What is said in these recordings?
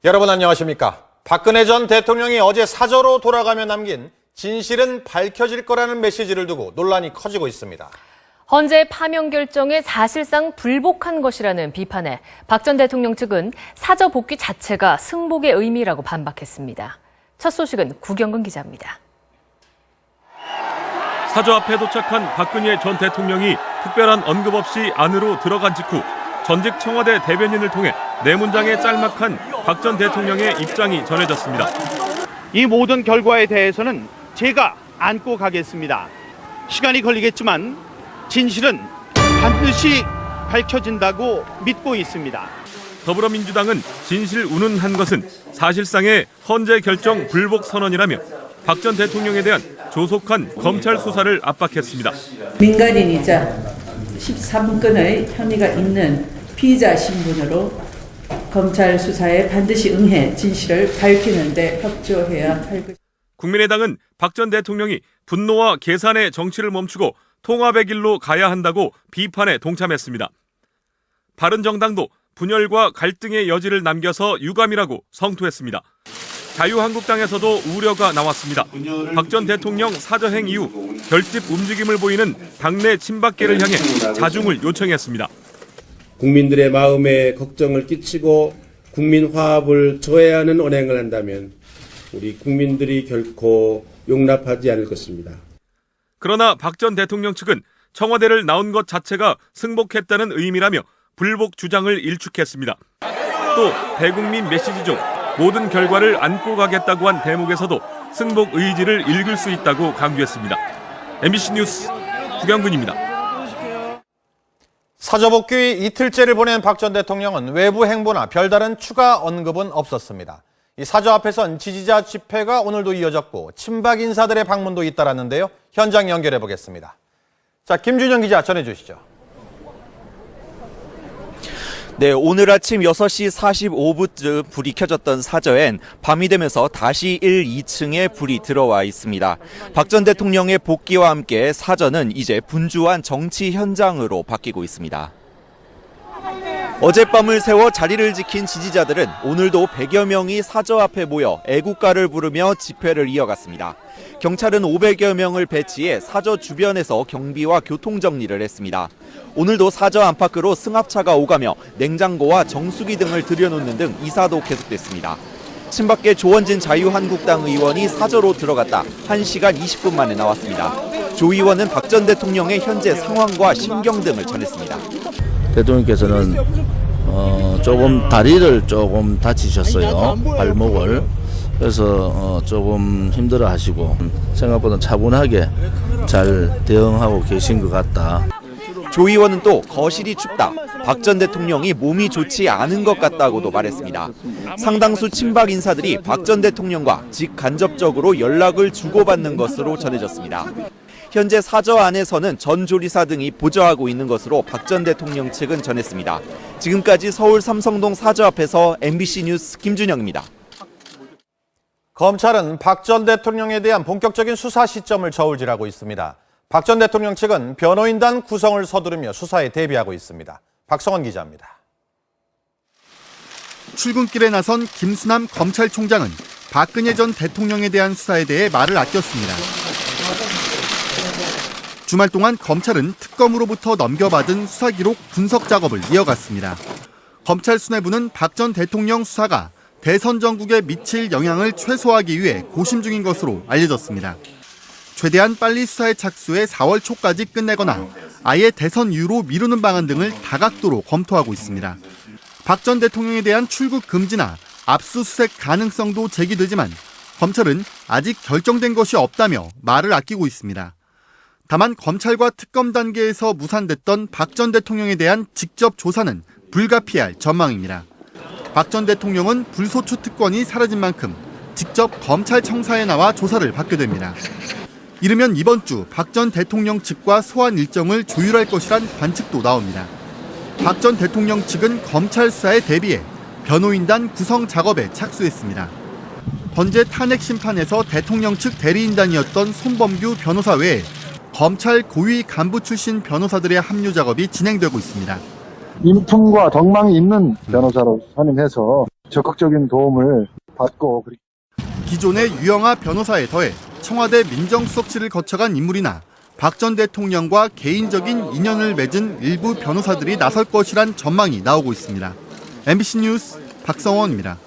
여러분 안녕하십니까? 박근혜 전 대통령이 어제 사저로 돌아가며 남긴 진실은 밝혀질 거라는 메시지를 두고 논란이 커지고 있습니다. 헌재 파면 결정에 사실상 불복한 것이라는 비판에 박 전 대통령 측은 사저 복귀 자체가 승복의 의미라고 반박했습니다. 첫 소식은 구경근 기자입니다. 사저 앞에 도착한 박근혜 전 대통령이 특별한 언급 없이 안으로 들어간 직후 전직 청와대 대변인을 통해 네 문장의 짤막한 박 전 대통령의 입장이 전해졌습니다. 이 모든 결과에 대해서는 제가 안고 가겠습니다. 시간이 걸리겠지만 진실은 반드시 밝혀진다고 믿고 있습니다. 더불어민주당은 진실 운운한 것은 사실상의 헌재 결정 불복 선언이라며 박 전 대통령에 대한 조속한 검찰 수사를 압박했습니다. 민간인이자 13건의 혐의가 있는 피의자 신분으로 검찰 수사에 반드시 응해 진실을 밝히는 데 협조해야 할 것입니다. 국민의당은 박 전 대통령이 분노와 계산의 정치를 멈추고 통합의 길로 가야 한다고 비판에 동참했습니다. 바른정당도 분열과 갈등의 여지를 남겨서 유감이라고 성토했습니다. 자유한국당에서도 우려가 나왔습니다. 박 전 대통령 사저행 이후 결집 움직임을 보이는 당내 친박계를 향해 자중을 요청했습니다. 국민들의 마음에 걱정을 끼치고 국민 화합을 저해하는 언행을 한다면 우리 국민들이 결코 용납하지 않을 것입니다. 그러나 박 전 대통령 측은 청와대를 나온 것 자체가 승복했다는 의미라며 불복 주장을 일축했습니다. 또 대국민 메시지 중 모든 결과를 안고 가겠다고 한 대목에서도 승복 의지를 읽을 수 있다고 강조했습니다. MBC 뉴스 구경근입니다. 사저 복귀 이틀째를 보낸 박 전 대통령은 외부 행보나 별다른 추가 언급은 없었습니다. 이 사저 앞에선 지지자 집회가 오늘도 이어졌고 친박 인사들의 방문도 잇따랐는데요. 현장 연결해 보겠습니다. 자, 김준영 기자 전해주시죠. 네, 오늘 아침 6시 45분쯤 불이 켜졌던 사저엔 밤이 되면서 다시 1, 2층에 불이 들어와 있습니다. 박 전 대통령의 복귀와 함께 사저는 이제 분주한 정치 현장으로 바뀌고 있습니다. 어젯밤을 세워 자리를 지킨 지지자들은 오늘도 100여 명이 사저 앞에 모여 애국가를 부르며 집회를 이어갔습니다. 경찰은 500여 명을 배치해 사저 주변에서 경비와 교통 정리를 했습니다. 오늘도 사저 안팎으로 승합차가 오가며 냉장고와 정수기 등을 들여놓는 등 이사도 계속됐습니다. 친박계 조원진 자유한국당 의원이 사저로 들어갔다 1시간 20분 만에 나왔습니다. 조 의원은 박 전 대통령의 현재 상황과 심경 등을 전했습니다. 대통령께서는 조금 다리를 조금 다치셨어요. 발목을. 그래서 조금 힘들어하시고 생각보다 차분하게 잘 대응하고 계신 것 같다. 조 의원은 또 거실이 춥다. 박 전 대통령이 몸이 좋지 않은 것 같다고도 말했습니다. 상당수 친박 인사들이 박 전 대통령과 직간접적으로 연락을 주고받는 것으로 전해졌습니다. 현재 사저 안에서는 전조리사 등이 보좌하고 있는 것으로 박 전 대통령 측은 전했습니다. 지금까지 서울 삼성동 사저 앞에서 MBC 뉴스 김준영입니다. 검찰은 박 전 대통령에 대한 본격적인 수사 시점을 저울질하고 있습니다. 박 전 대통령 측은 변호인단 구성을 서두르며 수사에 대비하고 있습니다. 박성원 기자입니다. 출근길에 나선 김수남 검찰총장은 박근혜 전 대통령에 대한 수사에 대해 말을 아꼈습니다. 주말 동안 검찰은 특검으로부터 넘겨받은 수사 기록 분석 작업을 이어갔습니다. 검찰 수뇌부는 박 전 대통령 수사가 대선 전국에 미칠 영향을 최소화하기 위해 고심 중인 것으로 알려졌습니다. 최대한 빨리 수사에 착수해 4월 초까지 끝내거나 아예 대선 이후로 미루는 방안 등을 다각도로 검토하고 있습니다. 박 전 대통령에 대한 출국 금지나 압수수색 가능성도 제기되지만 검찰은 아직 결정된 것이 없다며 말을 아끼고 있습니다. 다만 검찰과 특검 단계에서 무산됐던 박 전 대통령에 대한 직접 조사는 불가피할 전망입니다. 박 전 대통령은 불소추 특권이 사라진 만큼 직접 검찰청사에 나와 조사를 받게 됩니다. 이르면 이번 주 박 전 대통령 측과 소환 일정을 조율할 것이란 관측도 나옵니다. 박 전 대통령 측은 검찰 수사에 대비해 변호인단 구성 작업에 착수했습니다. 헌재 탄핵 심판에서 대통령 측 대리인단이었던 손범규 변호사 외에 검찰 고위 간부 출신 변호사들의 합류 작업이 진행되고 있습니다. 인품과 덕망이 있는 변호사로 선임해서 적극적인 도움을 받고 기존의 유영하 변호사에 더해 청와대 민정수석실을 거쳐간 인물이나 박 전 대통령과 개인적인 인연을 맺은 일부 변호사들이 나설 것이란 전망이 나오고 있습니다. MBC 뉴스 박성원입니다.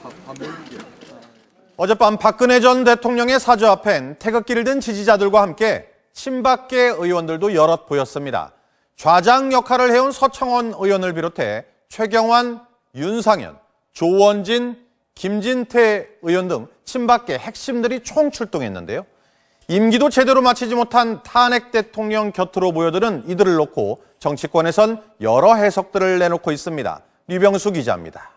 어젯밤 박근혜 전 대통령의 사저 앞엔 태극기를 든 지지자들과 함께 친박계 의원들도 여럿 보였습니다. 좌장 역할을 해온 서청원 의원을 비롯해 최경환, 윤상현, 조원진, 김진태 의원 등 친박계 핵심들이 총출동했는데요. 임기도 제대로 마치지 못한 탄핵 대통령 곁으로 모여드는 이들을 놓고 정치권에선 여러 해석들을 내놓고 있습니다. 류병수 기자입니다.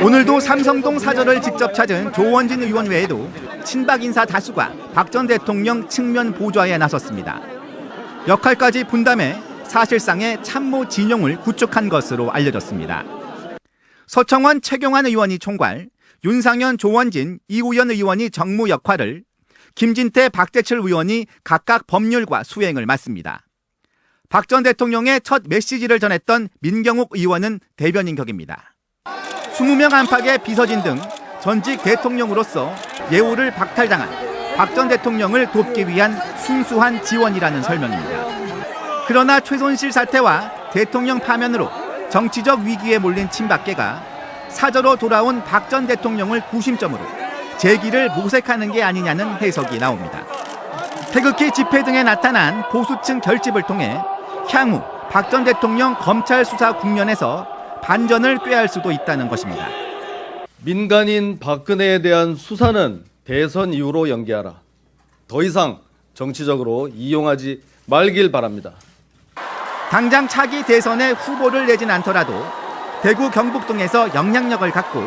오늘도 삼성동 사저를 직접 찾은 조원진 의원 외에도 친박 인사 다수가 박 전 대통령 측면 보좌에 나섰습니다. 역할까지 분담해 사실상의 참모 진영을 구축한 것으로 알려졌습니다. 서청원, 최경환 의원이 총괄, 윤상현, 조원진, 이우연 의원이 정무 역할을, 김진태, 박대철 의원이 각각 법률과 수행을 맡습니다. 박 전 대통령의 첫 메시지를 전했던 민경욱 의원은 대변인 격입니다. 20명 안팎의 비서진 등 전직 대통령으로서 예우를 박탈당한 박 전 대통령을 돕기 위한 순수한 지원이라는 설명입니다. 그러나 최순실 사태와 대통령 파면으로 정치적 위기에 몰린 친박계가 사저로 돌아온 박 전 대통령을 구심점으로 재기를 모색하는 게 아니냐는 해석이 나옵니다. 태극기 집회 등에 나타난 보수층 결집을 통해 향후 박 전 대통령 검찰 수사 국면에서 반전을 꾀할 수도 있다는 것입니다. 민간인 박근혜에 대한 수사는 대선 이후로 연기하라. 더 이상 정치적으로 이용하지 말길 바랍니다. 당장 차기 대선에 후보를 내진 않더라도 대구 경북 등에서 영향력을 갖고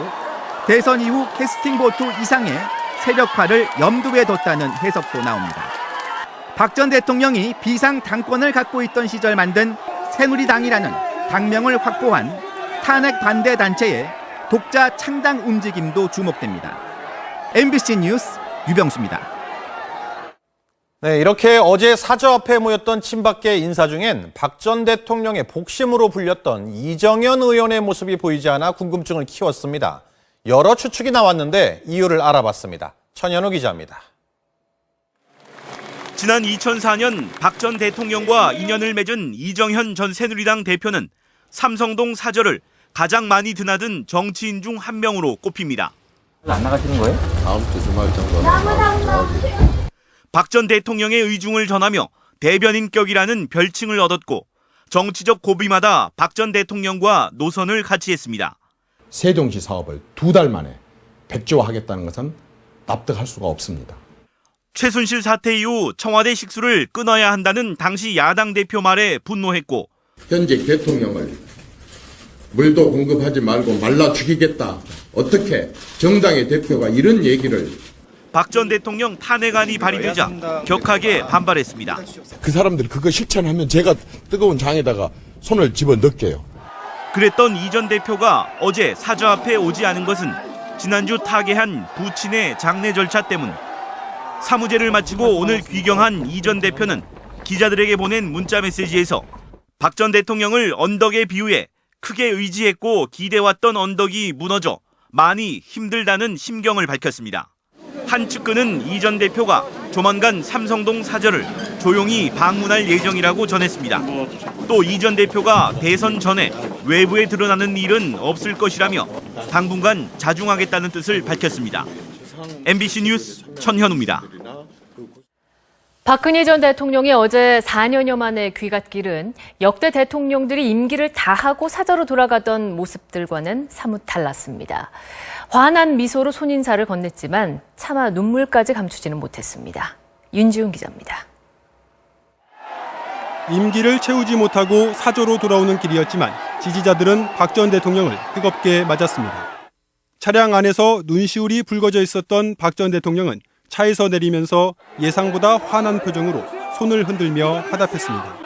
대선 이후 캐스팅 보트 이상의 세력화를 염두에 뒀다는 해석도 나옵니다. 박 전 대통령이 비상 당권을 갖고 있던 시절 만든 새누리당이라는 당명을 확보한 탄핵 반대 단체의 독자 창당 움직임도 주목됩니다. MBC 뉴스 유병수입니다. 네, 이렇게 어제 사저 앞에 모였던 친박계 인사 중엔 박 전 대통령의 복심으로 불렸던 이정현 의원의 모습이 보이지 않아 궁금증을 키웠습니다. 여러 추측이 나왔는데 이유를 알아봤습니다. 천현우 기자입니다. 지난 2004년 박 전 대통령과 인연을 맺은 이정현 전 새누리당 대표는 삼성동 사저를 가장 많이 드나든 정치인 중 한 명으로 꼽힙니다. 안 나가시는 거예요? 다음 주 주말 정도. 박 전 대통령의 의중을 전하며 대변인격이라는 별칭을 얻었고 정치적 고비마다 박 전 대통령과 노선을 같이 했습니다. 세종시 사업을 2달 만에 백지화하겠다는 것은 납득할 수가 없습니다. 최순실 사태 이후 청와대 식수를 끊어야 한다는 당시 야당 대표 말에 분노했고 현직 대통령을 물도 공급하지 말고 말라 죽이겠다. 어떻게 정당의 대표가 이런 얘기를. 박 전 대통령 탄핵안이 발의되자 격하게 반발했습니다. 그 사람들이 그거 실천하면 제가 뜨거운 장에다가 손을 집어넣게요. 그랬던 이 전 대표가 어제 사저 앞에 오지 않은 것은 지난주 타계한 부친의 장례 절차 때문. 사무제를 마치고 오늘 귀경한 이 전 대표는 기자들에게 보낸 문자 메시지에서 박 전 대통령을 언덕에 비유해 크게 의지했고 기대왔던 언덕이 무너져 많이 힘들다는 심경을 밝혔습니다. 한 측근은 이 전 대표가 조만간 삼성동 사저를 조용히 방문할 예정이라고 전했습니다. 또 이 전 대표가 대선 전에 외부에 드러나는 일은 없을 것이라며 당분간 자중하겠다는 뜻을 밝혔습니다. MBC 뉴스 천현우입니다. 박근혜 전 대통령이 어제 4년여 만에 귀갓길은 역대 대통령들이 임기를 다하고 사저로 돌아가던 모습들과는 사뭇 달랐습니다. 환한 미소로 손인사를 건넸지만 차마 눈물까지 감추지는 못했습니다. 윤지훈 기자입니다. 임기를 채우지 못하고 사저로 돌아오는 길이었지만 지지자들은 박 전 대통령을 뜨겁게 맞았습니다. 차량 안에서 눈시울이 붉어져 있었던 박 전 대통령은 차에서 내리면서 예상보다 환한 표정으로 손을 흔들며 화답했습니다.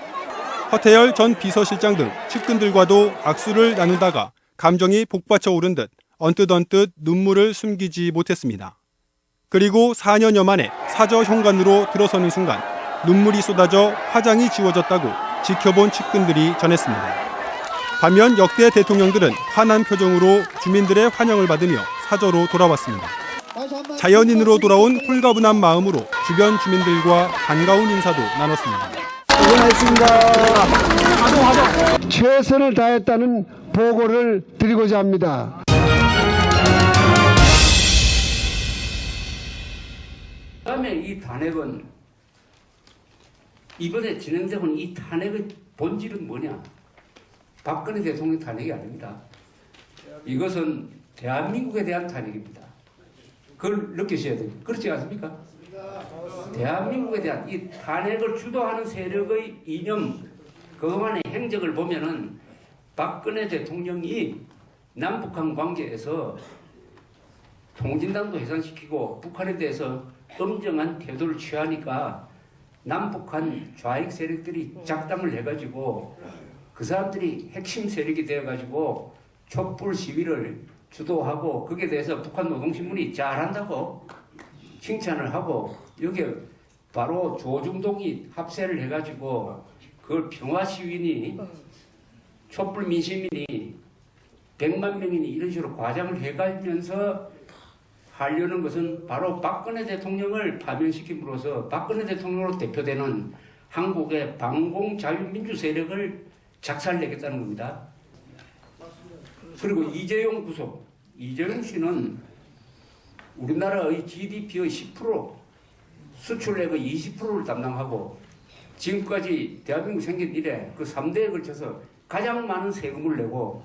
허태열 전 비서실장 등 측근들과도 악수를 나누다가 감정이 복받쳐 오른 듯 언뜻 눈물을 숨기지 못했습니다. 그리고 4년여 만에 사저 현관으로 들어서는 순간 눈물이 쏟아져 화장이 지워졌다고 지켜본 측근들이 전했습니다. 반면 역대 대통령들은 환한 표정으로 주민들의 환영을 받으며 사저로 돌아왔습니다. 자연인으로 돌아온 홀가분한 마음으로 주변 주민들과 반가운 인사도 나눴습니다. 고생하셨습니다. 최선을 다했다는 보고를 드리고자 합니다. 그다음에 이 탄핵은 이번에 진행되는 이 탄핵의 본질은 뭐냐? 박근혜 대통령 탄핵이 아닙니다. 이것은 대한민국에 대한 탄핵입니다. 그걸 느끼셔야 됩니다. 그렇지 않습니까? 대한민국에 대한 이 탄핵을 주도하는 세력의 이념, 그동안의 행적을 보면은 박근혜 대통령이 남북한 관계에서 통진당도 해산시키고 북한에 대해서 엄정한 태도를 취하니까 남북한 좌익 세력들이 작당을 해가지고 그 사람들이 핵심 세력이 되어가지고 촛불 시위를 주도하고 거기에 대해서 북한 노동신문이 잘한다고 칭찬을 하고 여기에 바로 조중동이 합세를 해가지고 그걸 평화 시위니 촛불 민심이니 100만 명이니 이런 식으로 과장을 해가면서 하려는 것은 바로 박근혜 대통령을 파면시킴으로써 박근혜 대통령으로 대표되는 한국의 반공자유민주 세력을 작살내겠다는 겁니다. 그리고 이재용 구속. 이재용 씨는 우리나라의 GDP의 10%, 수출액의 20%를 담당하고 지금까지 대한민국 생긴 이래 그 3대에 걸쳐서 가장 많은 세금을 내고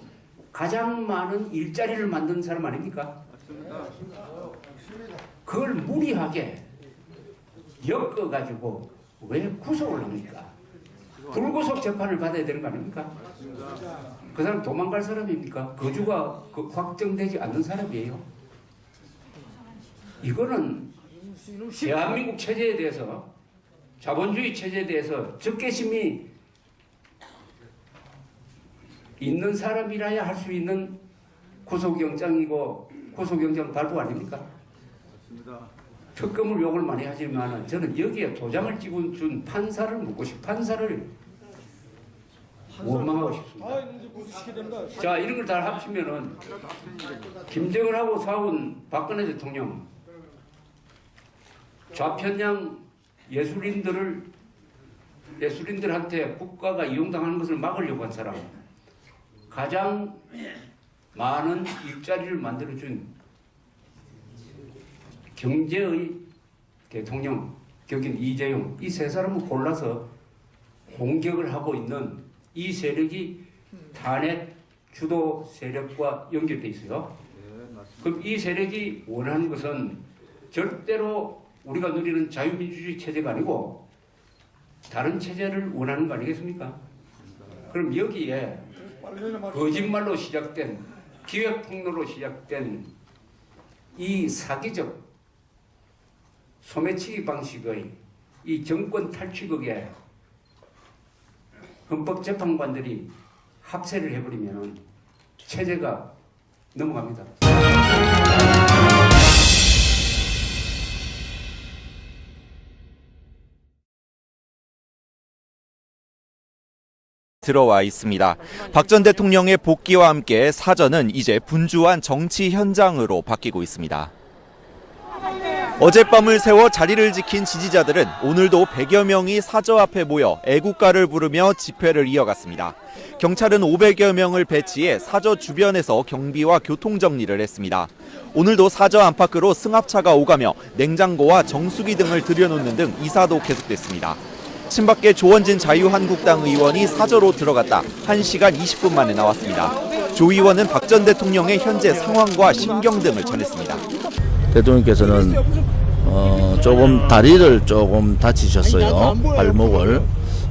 가장 많은 일자리를 만든 사람 아닙니까? 그걸 무리하게 엮어가지고 왜 구속을 합니까? 불구속 재판을 받아야 되는 거 아닙니까? 그 사람 도망갈 사람입니까? 거주가 확정되지 않는 사람이에요. 이거는 대한민국 체제에 대해서 자본주의 체제에 대해서 적개심이 있는 사람이라야 할 수 있는 구속영장이고 구속영장 발부 아닙니까? 특검을 욕을 많이 하지만 저는 여기에 도장을 찍어준 판사를 묻고 판사를 원망하고 싶습니다. 자, 이런 걸 다 합치면은 김정은하고 싸운 박근혜 대통령, 좌편향 예술인들한테 국가가 이용당하는 것을 막으려고 한 사람, 가장 많은 일자리를 만들어준 경제의 대통령, 격인 이재용, 이 세 사람을 골라서 공격을 하고 있는 이 세력이 탄핵 주도 세력과 연결돼 있어요. 그럼 이 세력이 원하는 것은 절대로 우리가 누리는 자유민주주의 체제가 아니고 다른 체제를 원하는 거 아니겠습니까? 그럼 여기에 거짓말로 시작된 기획폭로로 시작된 이 사기적 소매치기 방식의 이 정권 탈취극에 헌법재판관들이 합세를 해버리면 체제가 넘어갑니다. 들어와 있습니다. 박 전 대통령의 복귀와 함께 사저는 이제 분주한 정치 현장으로 바뀌고 있습니다. 어젯밤을 새워 자리를 지킨 지지자들은 오늘도 100여 명이 사저 앞에 모여 애국가를 부르며 집회를 이어갔습니다. 경찰은 500여 명을 배치해 사저 주변에서 경비와 교통 정리를 했습니다. 오늘도 사저 안팎으로 승합차가 오가며 냉장고와 정수기 등을 들여놓는 등 이사도 계속됐습니다. 친박계 조원진 자유한국당 의원이 사저로 들어갔다 1시간 20분 만에 나왔습니다. 조 의원은 박 전 대통령의 현재 상황과 심경 등을 전했습니다. 대통령께서는 조금 다리를 조금 다치셨어요. 발목을.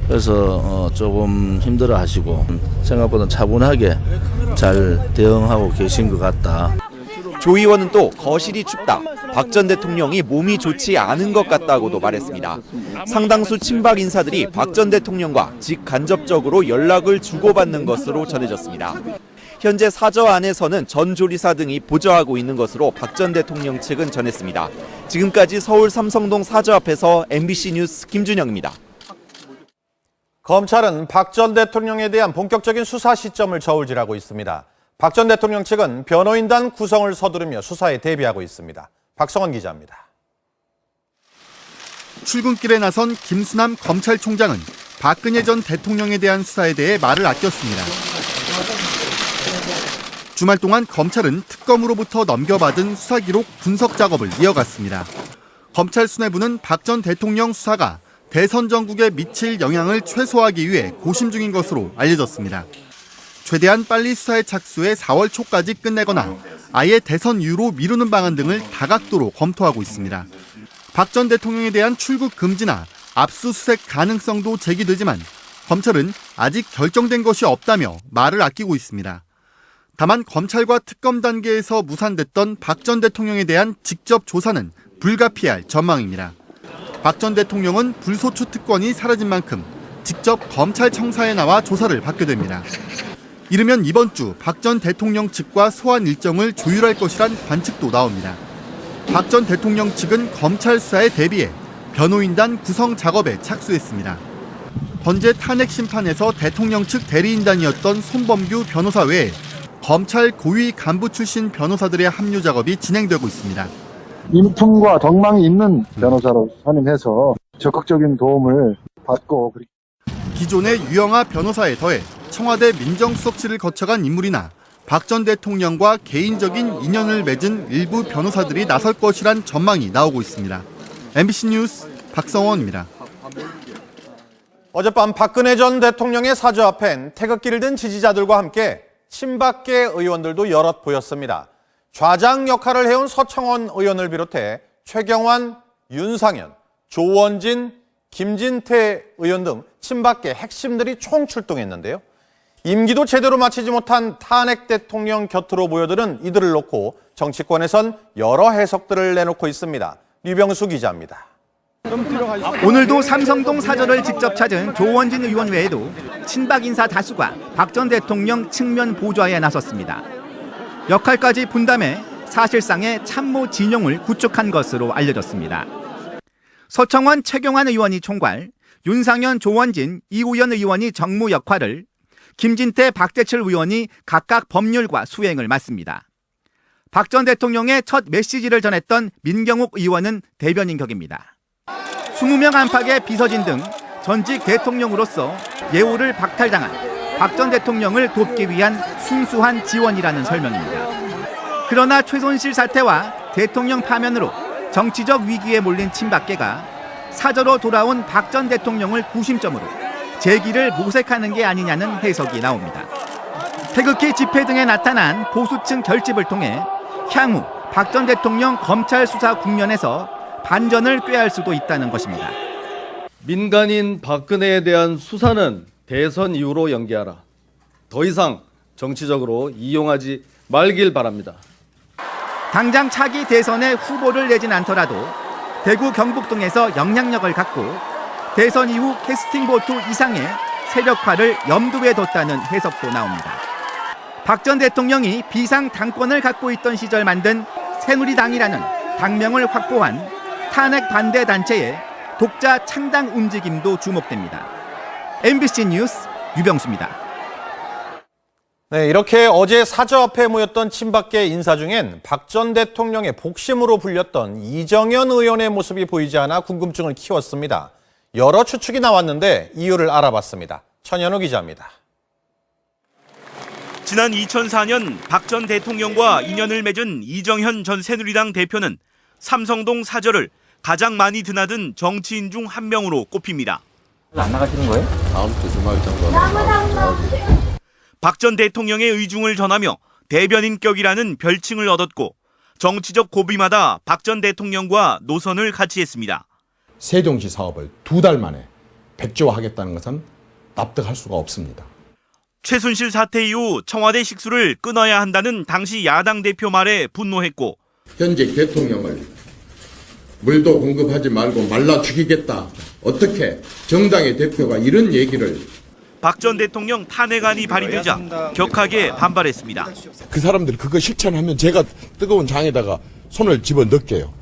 그래서 조금 힘들어하시고 생각보다 차분하게 잘 대응하고 계신 것 같다. 조 의원은 또 거실이 춥다. 박 전 대통령이 몸이 좋지 않은 것 같다고도 말했습니다. 상당수 친박 인사들이 박 전 대통령과 직간접적으로 연락을 주고받는 것으로 전해졌습니다. 현재 사저 안에서는 전 조리사 등이 보좌하고 있는 것으로 박 전 대통령 측은 전했습니다. 지금까지 서울 삼성동 사저 앞에서 MBC 뉴스 김준영입니다. 검찰은 박 전 대통령에 대한 본격적인 수사 시점을 저울질하고 있습니다. 박 전 대통령 측은 변호인단 구성을 서두르며 수사에 대비하고 있습니다. 박성원 기자입니다. 출근길에 나선 김수남 검찰총장은 박근혜 전 대통령에 대한 수사에 대해 말을 아꼈습니다. 주말 동안 검찰은 특검으로부터 넘겨받은 수사기록 분석 작업을 이어갔습니다. 검찰 수뇌부는 박 전 대통령 수사가 대선 전국에 미칠 영향을 최소화하기 위해 고심 중인 것으로 알려졌습니다. 최대한 빨리 수사에 착수해 4월 초까지 끝내거나 아예 대선 이후로 미루는 방안 등을 다각도로 검토하고 있습니다. 박 전 대통령에 대한 출국 금지나 압수수색 가능성도 제기되지만 검찰은 아직 결정된 것이 없다며 말을 아끼고 있습니다. 다만 검찰과 특검 단계에서 무산됐던 박 전 대통령에 대한 직접 조사는 불가피할 전망입니다. 박 전 대통령은 불소추 특권이 사라진 만큼 직접 검찰청사에 나와 조사를 받게 됩니다. 이르면 이번 주 박 전 대통령 측과 소환 일정을 조율할 것이란 관측도 나옵니다. 박 전 대통령 측은 검찰 수사에 대비해 변호인단 구성 작업에 착수했습니다. 헌재 탄핵 심판에서 대통령 측 대리인단이었던 손범규 변호사 외에 검찰 고위 간부 출신 변호사들의 합류 작업이 진행되고 있습니다. 인품과 덕망이 있는 변호사로 선임해서 적극적인 도움을 받고 기존의 유영하 변호사에 더해 청와대 민정수석실을 거쳐간 인물이나 박 전 대통령과 개인적인 인연을 맺은 일부 변호사들이 나설 것이란 전망이 나오고 있습니다. MBC 뉴스 박성원입니다. 어젯밤 박근혜 전 대통령의 사저 앞엔 태극기를 든 지지자들과 함께 친박계 의원들도 여럿 보였습니다. 좌장 역할을 해온 서청원 의원을 비롯해 최경환, 윤상현, 조원진, 김진태 의원 등 친박계 핵심들이 총출동했는데요. 임기도 제대로 마치지 못한 탄핵 대통령 곁으로 모여드는 이들을 놓고 정치권에선 여러 해석들을 내놓고 있습니다. 류병수 기자입니다. 오늘도 삼성동 사저를 직접 찾은 조원진 의원 외에도 친박 인사 다수가 박 전 대통령 측면 보좌에 나섰습니다. 역할까지 분담해 사실상의 참모 진영을 구축한 것으로 알려졌습니다. 서청원, 최경환 의원이 총괄, 윤상현, 조원진, 이우연 의원이 정무 역할을, 김진태, 박대철 의원이 각각 법률과 수행을 맡습니다. 박 전 대통령의 첫 메시지를 전했던 민경욱 의원은 대변인 격입니다. 20명 안팎의 비서진 등 전직 대통령으로서 예우를 박탈당한 박 전 대통령을 돕기 위한 순수한 지원이라는 설명입니다. 그러나 최순실 사태와 대통령 파면으로 정치적 위기에 몰린 친박계가 사저로 돌아온 박 전 대통령을 구심점으로 재기를 모색하는 게 아니냐는 해석이 나옵니다. 태극기 집회 등에 나타난 보수층 결집을 통해 향후 박 전 대통령 검찰 수사 국면에서 반전을 꾀할 수도 있다는 것입니다. 민간인 박근혜에 대한 수사는 대선 이후로 연기하라. 더 이상 정치적으로 이용하지 말길 바랍니다. 당장 차기 대선에 후보를 내진 않더라도 대구 경북 등에서 영향력을 갖고 대선 이후 캐스팅 보트 이상의 세력화를 염두에 뒀다는 해석도 나옵니다. 박 전 대통령이 비상 당권을 갖고 있던 시절 만든 새누리당이라는 당명을 확보한 탄핵 반대 단체의 독자 창당 움직임도 주목됩니다. MBC 뉴스 유병수입니다. 네, 이렇게 어제 사저 앞에 모였던 친박계 인사 중엔 박 전 대통령의 복심으로 불렸던 이정현 의원의 모습이 보이지 않아 궁금증을 키웠습니다. 여러 추측이 나왔는데 이유를 알아봤습니다. 천연우 기자입니다. 지난 2004년 박 전 대통령과 인연을 맺은 이정현 전 새누리당 대표는 삼성동 사저를 가장 많이 드나든 정치인 중 한 명으로 꼽힙니다. 안 나가시는 거예요? 다음 주 주말 정도. 박 전 대통령의 의중을 전하며 대변인격이라는 별칭을 얻었고 정치적 고비마다 박 전 대통령과 노선을 같이 했습니다. 세종시 사업을 2달 만에 백지화하겠다는 것은 납득할 수가 없습니다. 최순실 사태 이후 청와대 식수를 끊어야 한다는 당시 야당 대표 말에 분노했고 현직 대통령을 물도 공급하지 말고 말라 죽이겠다. 어떻게 정당의 대표가 이런 얘기를. 박 전 대통령 탄핵안이 발의되자 격하게 반발했습니다. 그 사람들이 그거 실천하면 제가 뜨거운 장에다가 손을 집어넣게요.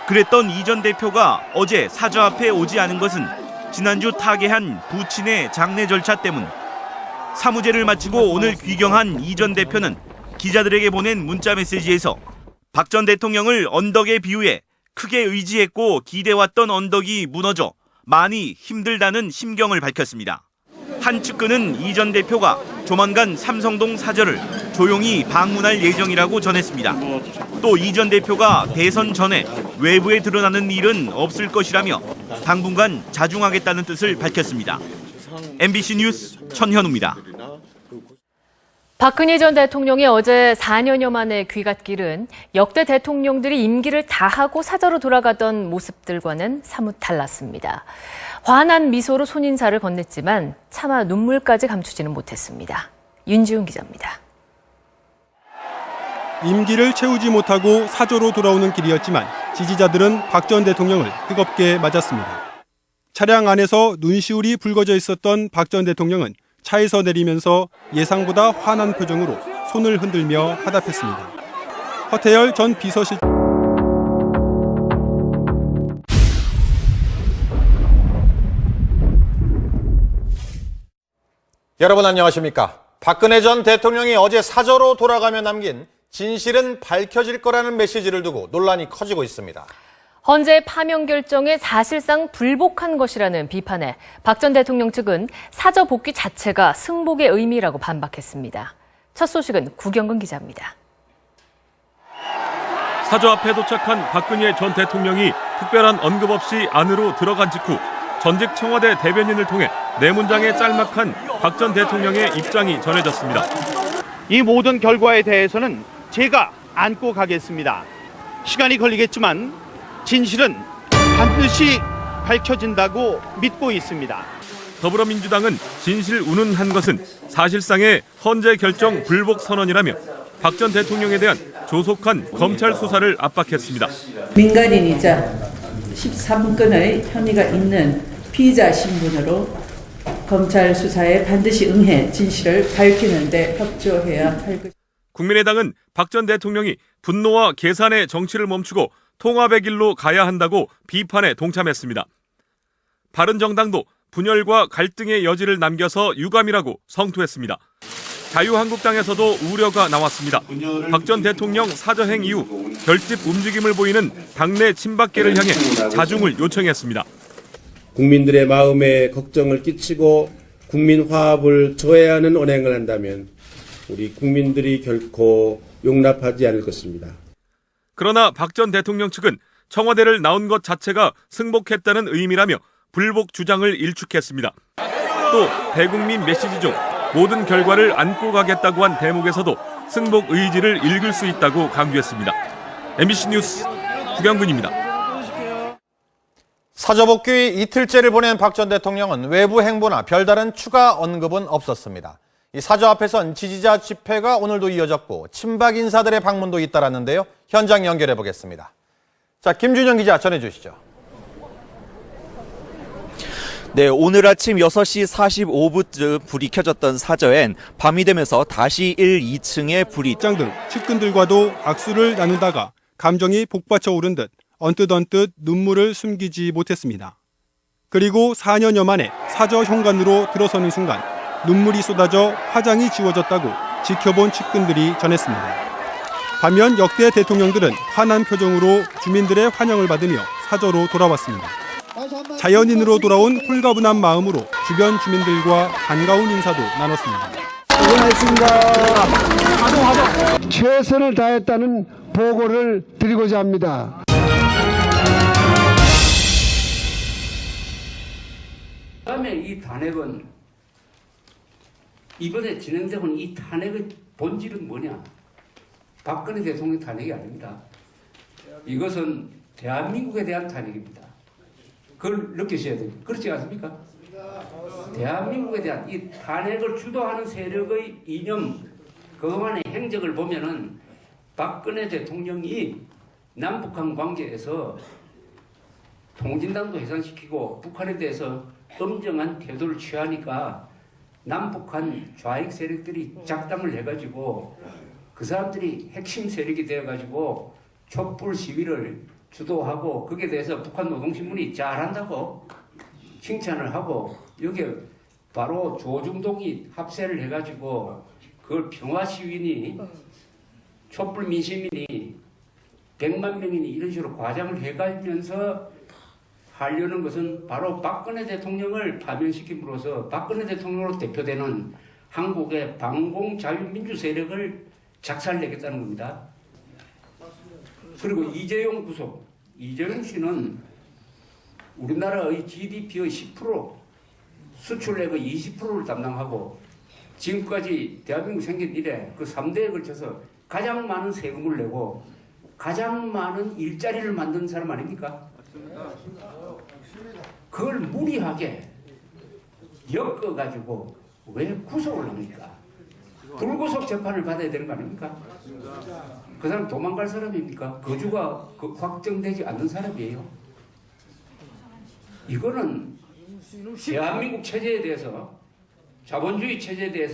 그랬던 이 전 대표가 어제 사저 앞에 오지 않은 것은 지난주 타계한 부친의 장례 절차 때문. 사무제를 마치고 오늘 귀경한 이 전 대표는 기자들에게 보낸 문자 메시지에서 박 전 대통령을 언덕에 비유해 크게 의지했고 기대왔던 언덕이 무너져 많이 힘들다는 심경을 밝혔습니다. 한 측근은 이 전 대표가 조만간 삼성동 사저를 조용히 방문할 예정이라고 전했습니다. 또 이 전 대표가 대선 전에 외부에 드러나는 일은 없을 것이라며 당분간 자중하겠다는 뜻을 밝혔습니다. MBC 뉴스 천현우입니다. 박근혜 전 대통령이 어제 4년여 만에 귀갓길은 역대 대통령들이 임기를 다하고 사저로 돌아가던 모습들과는 사뭇 달랐습니다. 환한 미소로 손인사를 건넸지만 차마 눈물까지 감추지는 못했습니다. 윤지훈 기자입니다. 임기를 채우지 못하고 사저로 돌아오는 길이었지만 지지자들은 박 전 대통령을 뜨겁게 맞았습니다. 차량 안에서 눈시울이 붉어져 있었던 박 전 대통령은 차에서 내리면서 예상보다 환한 표정으로 손을 흔들며 화답했습니다. 허태열 전 비서실 여러분 안녕하십니까? 박근혜 전 대통령이 어제 사저로 돌아가며 남긴 진실은 밝혀질 거라는 메시지를 두고 논란이 커지고 있습니다. 헌재 파면 결정에 사실상 불복한 것이라는 비판에 박 전 대통령 측은 사저 복귀 자체가 승복의 의미라고 반박했습니다. 첫 소식은 구경근 기자입니다. 사저 앞에 도착한 박근혜 전 대통령이 특별한 언급 없이 안으로 들어간 직후 전직 청와대 대변인을 통해 네 문장의 짤막한 박 전 대통령의 입장이 전해졌습니다. 이 모든 결과에 대해서는 제가 안고 가겠습니다. 시간이 걸리겠지만 진실은 반드시 밝혀진다고 믿고 있습니다. 더불어민주당은 진실 운운한 것은 사실상의 헌재 결정 불복 선언이라며 박 전 대통령에 대한 조속한 검찰 수사를 압박했습니다. 민간인이자 13건의 혐의가 있는 피의자 신분으로 검찰 수사에 반드시 응해 진실을 밝히는 데 협조해야 할 것입니다. 국민의당은 박 전 대통령이 분노와 계산의 정치를 멈추고 통합의 길로 가야 한다고 비판에 동참했습니다. 바른정당도 분열과 갈등의 여지를 남겨서 유감이라고 성토했습니다. 자유한국당에서도 우려가 나왔습니다. 박 전 대통령 사저행 이후 결집 움직임을 보이는 당내 친박계를 향해 자중을 요청했습니다. 국민들의 마음에 걱정을 끼치고 국민 화합을 저해하는 언행을 한다면 우리 국민들이 결코 용납하지 않을 것입니다. 그러나 박 전 대통령 측은 청와대를 나온 것 자체가 승복했다는 의미라며 불복 주장을 일축했습니다. 또 대국민 메시지 중 모든 결과를 안고 가겠다고 한 대목에서도 승복 의지를 읽을 수 있다고 강조했습니다. MBC 뉴스 구경근입니다. 사저 복귀 이틀째를 보낸 박 전 대통령은 외부 행보나 별다른 추가 언급은 없었습니다. 이 사저 앞에선 지지자 집회가 오늘도 이어졌고 친박 인사들의 방문도 잇따랐는데요. 현장 연결해 보겠습니다. 자, 김준영 기자 전해주시죠. 네, 오늘 아침 6시 45분쯤 불이 켜졌던 사저엔 밤이 되면서 다시 1, 2층에 불이 입장 등 측근들과도 악수를 나누다가 감정이 복받쳐 오른 듯 언뜻 눈물을 숨기지 못했습니다. 그리고 4년여 만에 사저 현관으로 들어서는 순간 눈물이 쏟아져 화장이 지워졌다고 지켜본 측근들이 전했습니다. 반면 역대 대통령들은 환한 표정으로 주민들의 환영을 받으며 사저로 돌아왔습니다. 자연인으로 돌아온 홀가분한 마음으로 주변 주민들과 반가운 인사도 나눴습니다. 고생하셨습니다. 최선을 다했다는 보고를 드리고자 합니다. 그다음에 이 탄핵은 이번에 진행되고 이 탄핵의 본질은 뭐냐? 박근혜 대통령 탄핵이 아닙니다. 이것은 대한민국에 대한 탄핵입니다. 그걸 느끼셔야 됩니다. 그렇지 않습니까? 대한민국에 대한 이 탄핵을 주도하는 세력의 이념, 그동안의 행적을 보면은 박근혜 대통령이 남북한 관계에서 통진당도 해산시키고 북한에 대해서 엄정한 태도를 취하니까 남북한 좌익 세력들이 작담을 해가지고 그 사람들이 핵심 세력이 되어가지고 촛불 시위를 주도하고 거기에 대해서 북한 노동신문이 잘한다고 칭찬을 하고 여기에 바로 조중동이 합세를 해가지고 그걸 평화시위니 촛불 민심이니 100만 명이니 이런 식으로 과장을 해가면서 하려는 것은 바로 박근혜 대통령을 파면시킴으로써 박근혜 대통령으로 대표되는 한국의 반공자유민주 세력을 작살내겠다는 겁니다. 그리고 이재용 구속. 이재용 씨는 우리나라의 GDP의 10%, 수출액의 20%를 담당하고 지금까지 대한민국 생긴 이래 그 3대에 걸쳐서 가장 많은 세금을 내고 가장 많은 일자리를 만든 사람 아닙니까? 그걸 무리하게 엮어가지고 왜 구속을 합니까? 불구속 재판을 받아야 되는 거 아닙니까? 그 사람 도망갈 사람입니까? 거주가 확정되지 않는 사람이에요. 이거는 대한민국 체제에 대해서 자본주의 체제에 대해서